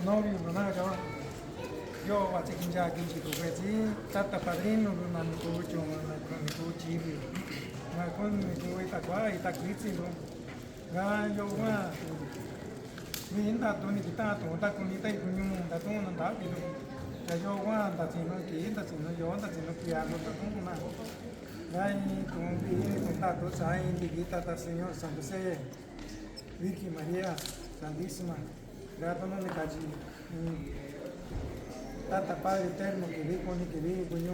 novio, no yo voy a chequear ya aquí en tu vecino, tata padrino, no me escucho, no me escucho, no con me escucho esta cosa, esta crisis, no, yo voy a vi ta tu ni ta tu ta ku ni tai ku ni mu ta tu na ta ki lu ya yo wa ta chi no ki ta chi no yo ta chi no ki ya no ta tu na dai tu vi tu ta tu sai di gita ta Señor San José Virgen María Santísima grato no le cachi tata Padre eterno que vi con ni que vi ku ni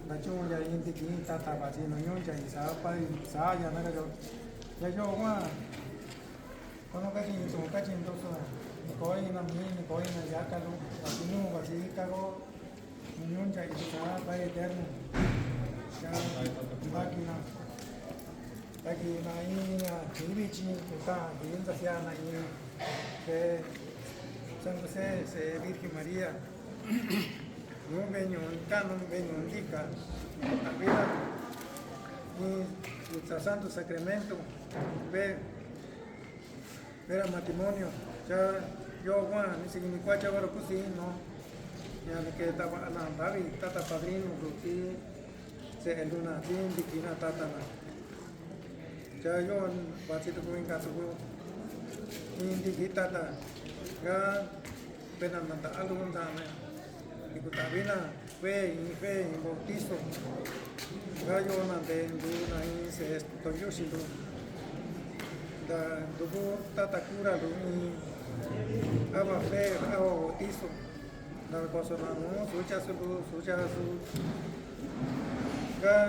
ta chu ya yin di ki tata ba chi no yo ya sa pa sa ya na ga yo ya yo wa cuando casi entonces ni coi na mi ni coi na ya calo así no así cago unión ya y está para eterno ya máquina aquí na ina tibichi está bien hacia na ina que San José se Virgen María no venio canon venio indica la vida y el Santo Sacramento ve era matrimonio, ya yo Juan, ni siquiera ni cuacha ahora pues sí, no, ya me quedé estaba la babi, tata padrino, porque se el luna, bien dikina tata na, ya yo vasito con en casa con, bien dikita tata, ya pena manda algo un dame, y cutabina, fe, y bautizo, ya yo mandé en luna y se esto yo sin luna. Da dugu tata cura lumi aba fe aba bautizo da cosa no sucha su ga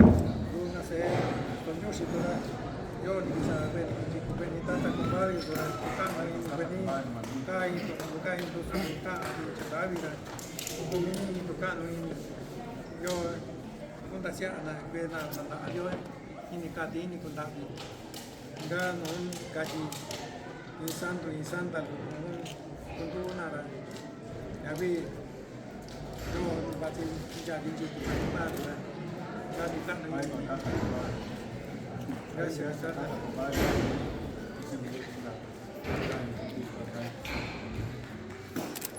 luna se con yo si toda yo ni sa ver chico beni tata kumari dura kama ni beni kai to su ta cha vida ko ni to kano yo kunta sia na be na yo ini kati ini kunta enggak non kasih insan tal untuk nara tapi yo baca jadi jadi apa lah jadi kan enggak siasa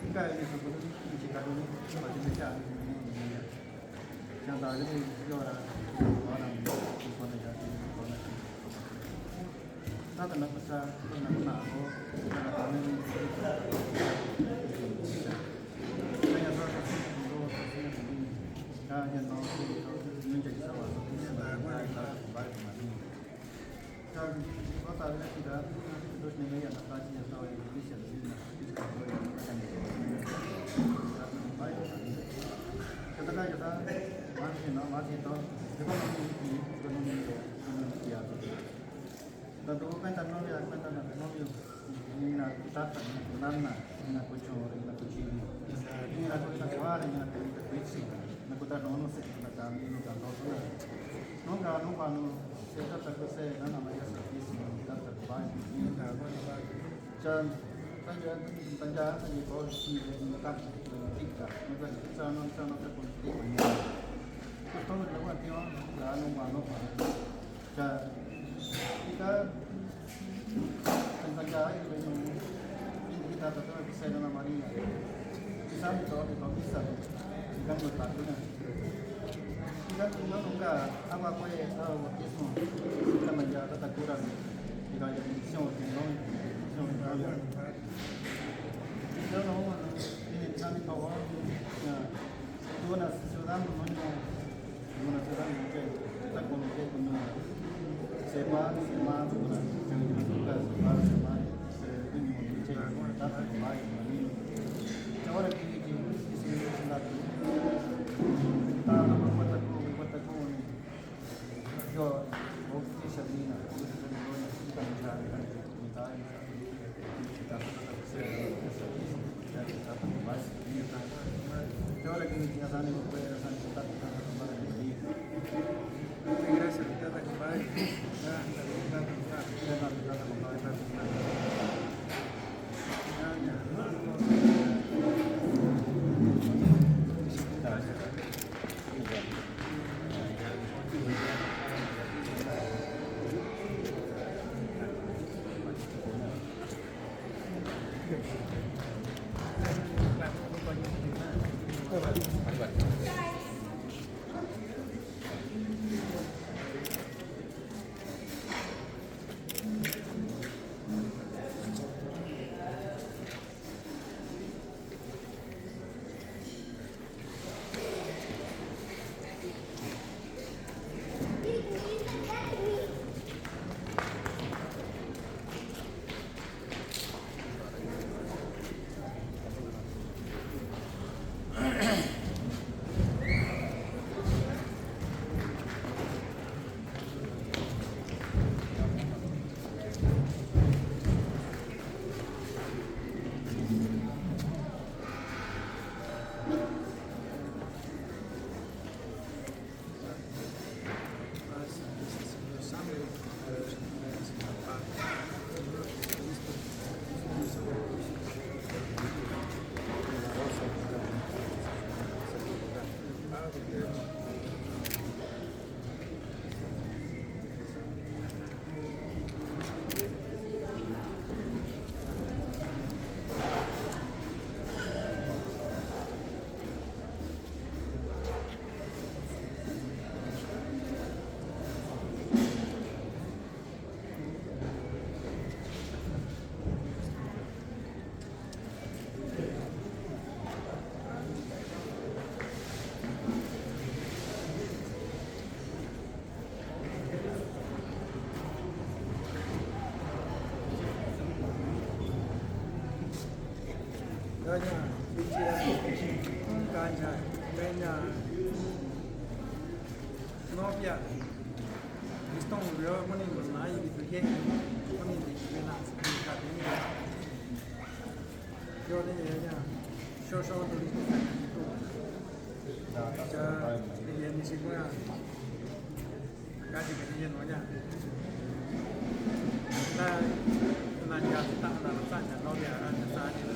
enggak ini sebelum jika dulu baca baca yang tadi itu orang nada na pasa na ako na kami kaya sa ko kaya no yung jadi sawa na na baik mati kan kota na kita terus ni ya na kasi sa Indonesia di kata kata masih to tanto cuentan novia cuentan novio ni na tata ni nana ni na kuchori ni na kuchini ni na kuchawari ni na kuichi na kutano no se na kami no tanto no ga no se tata ko se na María Santísima tata bai ni na ko ba chan tanja ni ko ni ta tika no ga chan no ta ko ti ni ko to no ga ti no pa cha kita tentang jahit dengan kita tetap bisa dengan Maria bisa itu bisa jika bertanya jika kita enggak apa boleh tahu itu kita menjaga tetap kurang jika ada misi untuk kita ini kami tahu ya itu nasi sudah menunjuk kita komunikasi dengan sepa juga jangan juga sepa se ini muncul tapi kembali ini ahora que di sini sudah kita berbuat yo bukti sabina kita mencari kita kita kembali ahora que kita sana puede sana kita kembali ini gracias kita kembali Thank you. Ganya, Ganya, Ganya, Novia, estão melhor, quando ele vai e porque quando ele vem lá, ele está bem. Eu nem show do livro, já ele me segura, cada que ele não olha, na já está na lançada, Novia, a lançada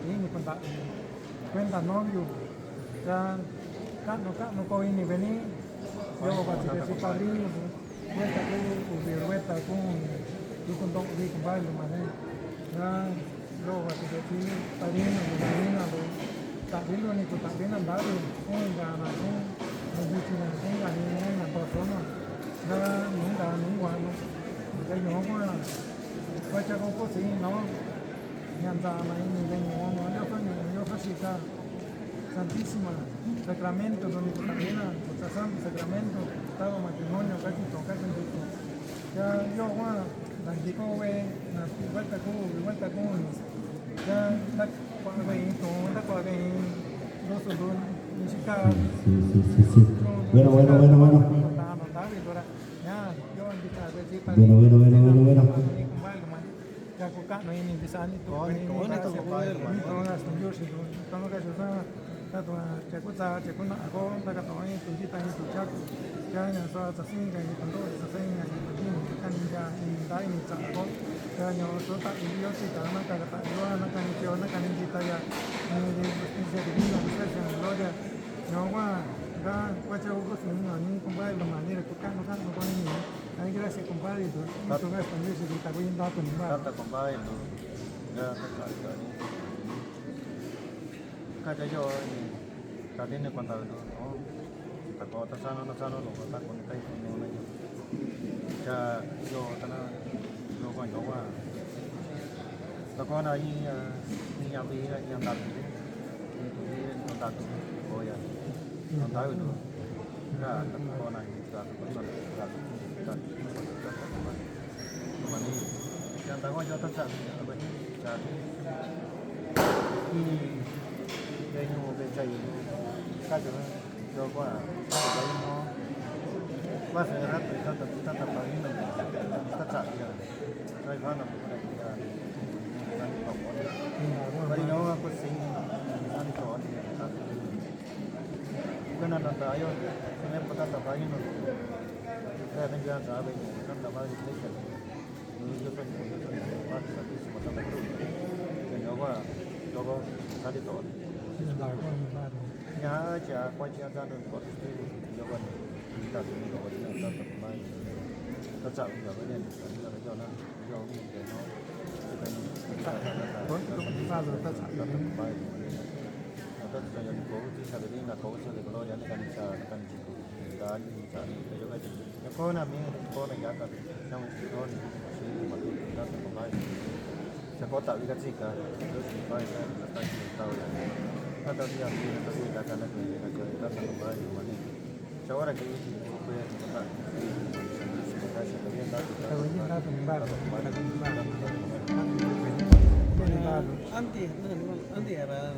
ni cuenta cuenta novio ya no coge ni venir yo para que su padrino cuenta con vuelta con don y con baile mané ya yo para que su padrino también lo único también andar con ganas con muchísimas ganas en la persona ya nunca cái nhỏ quá quay cho con có gì nó nhận ra này mình nó yo facilita Santísima Sacramento donde también o Santo Sacramento estaba matrimonio casi toca ya yo la digo la vuelta con ya la cuando ve dos ni siquiera bueno ya kuka no ini bisa ni tu ni to pa ni to na stunjo si to no ka sa ta to cha ku na ko ta ka to ni tu ji ta ni tu cha ya na sa sa sin ga ni to sa sin ga ni tu ni kan ja ni dai ni cha ko ya nyo so ta ni yo si ta na ka ta yo na ka ni yo na ka ni ta ya ni se de ni na se gloria no wa ga kwa cha ko sin ni compadre la manera ku ka no ko ni ay gracias compadre tu no español si está bien dato ni más tata compadre ya ka yo ka tiene cuenta no ta ko ta sano no ta con kai no na ya yo ta na yo ko yo wa ta ko na ni ya bi ya ta ni ta ko ya no ta yo ka ta ko na ni ta ko mani yang tahu yo tak apa ni jadi đây như một cái chạy cái chỗ cho qua cái nó quá sẽ rất là ta tập vào những mình ta chạy rồi đây có là cái đang học bây giờ có sinh ăn trộn cái này là tại rồi nên ta tập vào những mình cái này ra cả bây giờ ta tập vào những cái yo soy más santísimo Santa Cruz que no va todo sale todo ya ya cuál ya da được có cái yo vẫn ta cũng có cái ta tập mai ta chọn được cái này là cho nó do mình để nó ta rồi ta chọn được mai ta cho những cố thì sao đấy là cố sao để có nó cái cần đã đi chọn cái cái gì có là mình có là giá cả trong cái đó se può tạo cái gì cả, tôi chỉ phải là ta chỉ tao là ta tao đi làm gì ta đi ra cái này ta sẽ không phải mà này, cháu là cái gì cũng phải ta ta sẽ phải biết ta cũng ba anti era